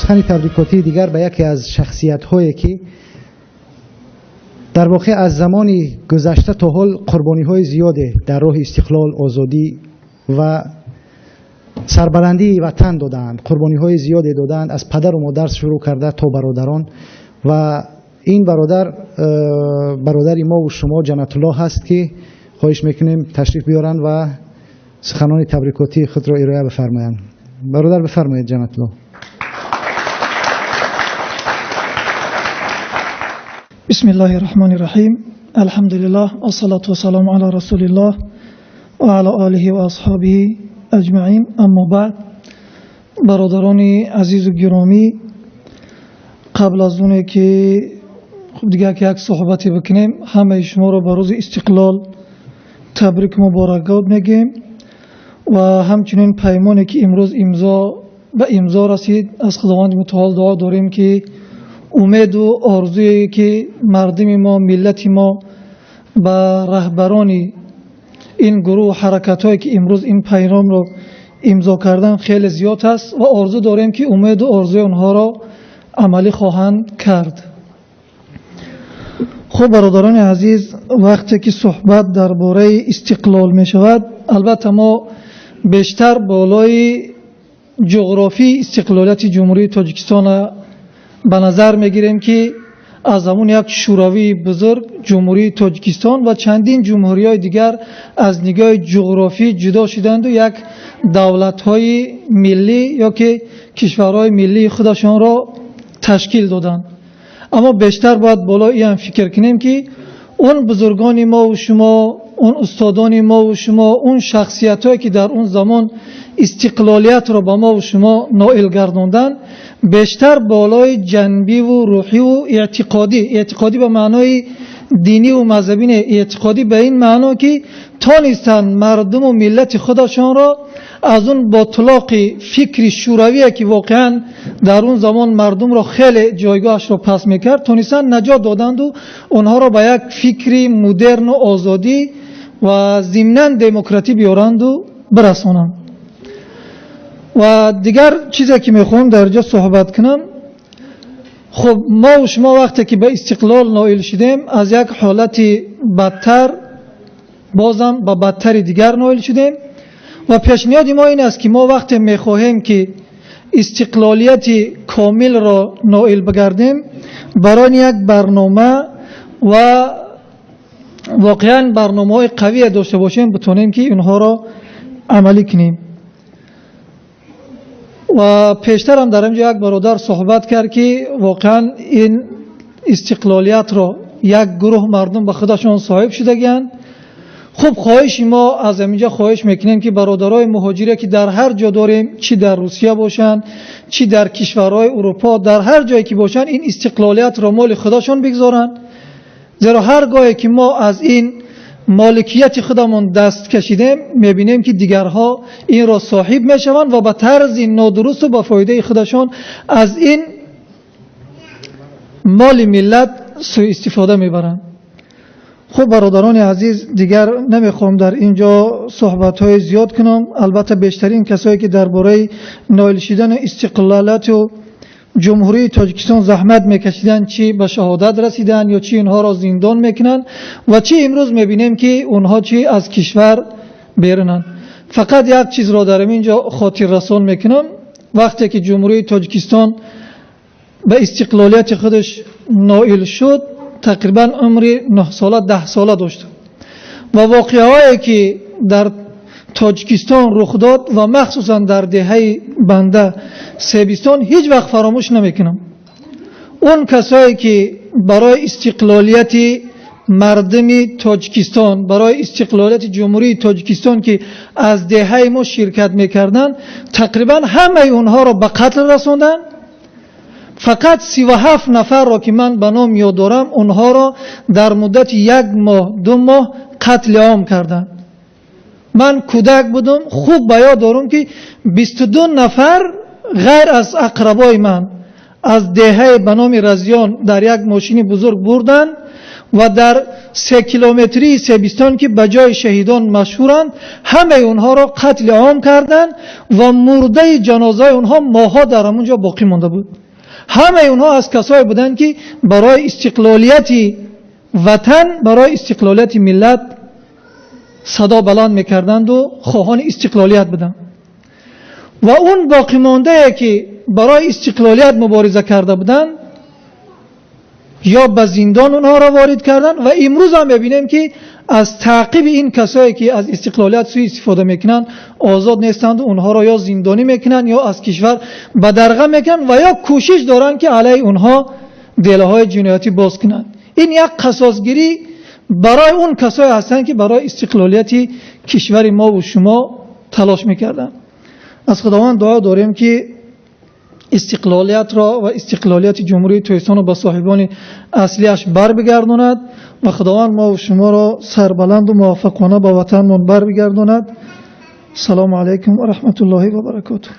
سخن تبریکاتی دیگر به یکی از شخصیت‌هایی که در واقع از زمانی گذشته تا حال قربانی‌های زیاده در راه استقلال، آزادی و سربلندی وطن دادند. قربانی‌های زیادی دادند، از پدر و مادر شروع کرده تا برادران. و این برادری ما و شما جنت الله هست که خواهش میکنیم تشریف بیارن و سخنان تبریکاتی خود را ارائه بفرمایند. برادر بفرمایید جنت الله. بسم الله الرحمن الرحیم. الحمد لله والصلاة والسلام على رسول الله و علی آله و اصحابه اجمعین. اما بعد، برادران عزیز و گرامی، قبل از اونه که دیگه که یک صحبتی بکنیم، همه شما رو به روز استقلال تبریک مبارکات میگیم و همچنین پیمانی که امروز امضا رسید، از خداوند متعال دعا داریم که امید و آرزویی که مردم ما، ملت ما به رهبران این گروه حرکت‌هایی که امروز این پیام رو امضا کردن خیلی زیاد است و آرزو داریم که امید و آرزوی اونها را عملی خواهند کرد. خب برادران عزیز، وقتی که صحبت درباره استقلال می شود، البته ما بیشتر بالای جغرافی استقلالیت جمهوری تاجیکستان به نظر می گیریم که از همون یک شوروی بزرگ جمهوری تاجیکستان و چندین جمهوری های دیگر از نگاه جغرافی جدا شدند و یک دولت های ملی یا که کشورهای ملی خودشان را تشکیل دادند. اما بیشتر باید بالای این فکر کنیم که اون بزرگان ما و شما، اون استادان ما و شما، اون شخصیت هایی که در اون زمان استقلالیت را با ما و شما نائل گرداندن، بیشتر بالای جنبی و روحی و اعتقادی به معنای دینی و مذهبی، اعتقادی به این معنا که تانستن مردم و ملت خودشان را از اون باطلاق فکر شوروی که واقعا در اون زمان مردم را خیلی جایگاهش را پس میکرد، تانستن نجات دادند و اونها را به یک فکری مدرن و آزادی و ضمناً دموکراتی بیارند و برسانند. و دیگر چیزی که میخوام در اینجا صحبت کنم، خب ما و شما وقتی که به استقلال نائل شدیم، از یک حالت بدتر بازم به بدتر دیگر نائل شدیم و پیشنهاد ما این است که ما وقتی میخواهیم که استقلالیت کامل را نائل بگردیم، برای یک برنامه و واقعا برنامه‌های قوی داشته باشیم، بتونیم که اینها را عملی کنیم. و پیشتر هم در اینجا یک برادر صحبت کرد که واقعا این استقلالیت را یک گروه مردم به خودشان صاحب شدگیند. خب خواهش ما از اینجا خواهش میکنیم که برادرای مهاجری که در هر جا داریم، چی در روسیه باشن، چی در کشورهای اروپا، در هر جایی که باشن، این استقلالیت را مال خودشان بگذارن، زیرا هرگاهی که ما از این مالکیت خودمون دست کشیدیم، میبینیم که دیگرها این را صاحب میشوند و به طرز نادرست و به فایده خودشان از این مال ملت سوء استفاده میبرند. خب برادران عزیز، دیگر نمیخوام در اینجا صحبت‌های زیاد کنم. البته بیشترین کسایی که درباره نائل شدن استقلالیت و جمهوری تاجیکستان زحمت میکشیدن، چی به شهادت رسیدن یا چی اینها را زندان میکنن و چی امروز میبینیم که اونها چی از کشور بیرونن. فقط یک چیز را در اینجا خاطر رسان میکنم. وقتی که جمهوری تاجیکستان به استقلالیت خودش نائل شد، تقریبا عمر 9 ساله 10 ساله داشت و واقعهایی که در تاجیکستان رخ داد و مخصوصا در دهه بنده سیبستان هیچ وقت فراموش نمیکنم. اون کسایی که برای استقلالیت مردم تاجیکستان، برای استقلالیت جمهوری تاجیکستان که از دهه ما شرکت میکردن، تقریبا همه اونها را به قتل رسوندن. فقط 37 نفر را که من به نام یاد دارم، اونها را در مدت 1 ماه 2 ماه قتل عام کردند. من کودک بودم، خوب به یاد دارم که 22 نفر غیر از اقربای من از دهه به نام رزیان در یک ماشین بزرگ بردن و در 3 کیلومتری سیبستان که بجای شهیدان مشهورند، همه اونها را قتل عام کردند و مرده جنازه اونها ماها در همونجا باقی مانده بود. همه اونها از کسایی بودند که برای استقلالیت وطن، برای استقلالیت ملت صدا بلند میکردند و خواهان استقلالیت بودند. و اون باقی مانده که برای استقلالیت مبارزه کرده بودند یا به زندان اونها را وارد کردند و امروز هم ببینیم که از تعقیب این کسایی که از استقلالیت سوء استفاده میکنند آزاد نیستند و اونها را یا زندانی میکنند یا از کشور به درغه میکنند و یا کوشش دارند که علیه اونها دلهای جنایتی باز کنند. این یک قصاصگیری برای اون کسایی هستند که برای استقلالیت کشور ما و شما تلاش میکردند. از خداوند دعا داریم که استقلالیت را و استقلالیت جمهوری ترکستان را به صاحبان اصلیش بر بگرداند و خداوند ما و شما را سربلند و موفقانه به وطنمان بر بگرداند. سلام علیکم و رحمت الله و برکاته.